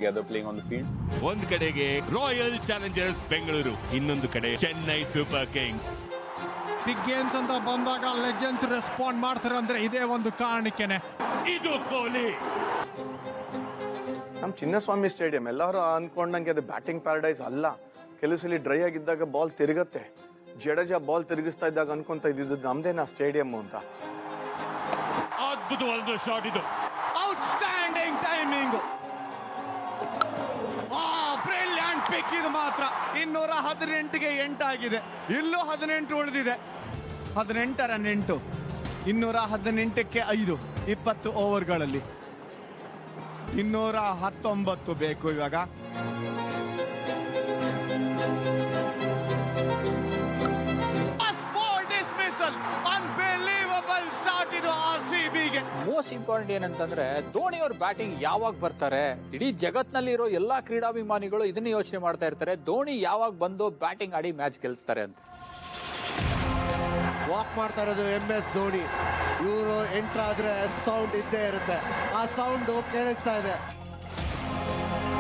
together playing on the field. ಒಂದು ಕಡೆಗೆ royal Challengers Bengaluru, ಇನ್ನೊಂದು ಕಡೆ Chennai super kings. Big games ಅಂತ ಬಂದಾಗ ಲೆಜೆಂಡ್ಸ್ ರೆಸ್ಪಾಂಡ್ ಮಾಡ್ತಾರೆ ಅಂದ್ರೆ ಇದೇ ಒಂದು ಕಾರಣಕ್ಕೆನೆ. ಇದು ಕೊಹ್ಲಿ. ನಮ್ಮ ಚಿನ್ನಸ್ವಾಮಿ ಸ್ಟೇಡಿಯಂ ಎಲ್ಲರೂ ಅನ್ಕೊಂಡಂಗೆ ಅದು ಬ್ಯಾಟಿಂಗ್ ಪ್ಯಾರಡೈಸ್ ಅಲ್ಲ. ಕೆಲವು ಸಲ ಡ್ರೈ ಆಗಿದ್ದಾಗ ಬಾಲ್ ತಿರುಗತ್ತೆ. ಜಡೇಜಾ ಬಾಲ್ ತಿರುಗಿಸ್ತಾ ಇದ್ದಾಗ ಅನ್ಕೊಂತ ಇದ್ದಿದ್ದು ನಮ್ದೇನಾ ಸ್ಟೇಡಿಯಂ ಅಂತ. ಅದ್ಭುತವಾದ ಶಾಟ್ ಇದು. Outstanding timing. ಬ್ರಿಲಿಯಂಟ್ ಪಿಕ್ ಇದು ಮಾತ್ರ. 218ಗೆ 8 ಆಗಿದೆ. ಇಲ್ಲೂ 18 ಉಳಿದಿದೆ. 18 ರನ್ 8, 218ಕ್ಕೆ 5, 20 ಓವರ್ಗಳಲ್ಲಿ 219 ಬೇಕು ಇವಾಗ. ಅನ್ಬಿಲೀವಬಲ್ ಸ್ಟಾರ್ಟ್ ಇದು RCBಗೆ. ಮೋಸ್ಟ್ ಇಂಪಾರ್ಟೆಂಟ್ ಏನಂತಂದ್ರೆ ಧೋನಿ ಅವ್ರ ಬ್ಯಾಟಿಂಗ್ ಯಾವಾಗ ಬರ್ತಾರೆ. ಇಡೀ ಜಗತ್ನಲ್ಲಿ ಇರೋ ಎಲ್ಲಾ ಕ್ರೀಡಾಭಿಮಾನಿಗಳು ಇದನ್ನ ಯೋಚನೆ ಮಾಡ್ತಾ ಇರ್ತಾರೆ, ಧೋನಿ ಯಾವಾಗ ಬಂದು ಬ್ಯಾಟಿಂಗ್ ಆಡಿ ಮ್ಯಾಚ್ ಗೆಲ್ಸ್ತಾರೆ ಅಂತ. ವಾಕ್ ಮಾಡ್ತಾ ಇರೋದು MS ಧೋನಿ. ಇವರು ಎಂಟ್ರ್ ಆದ್ರೆ ಸೌಂಡ್ ಇದ್ದೇ ಇರುತ್ತೆ. ಆ ಸೌಂಡ್ ಕೇಳಿಸ್ತಾ ಇದೆ.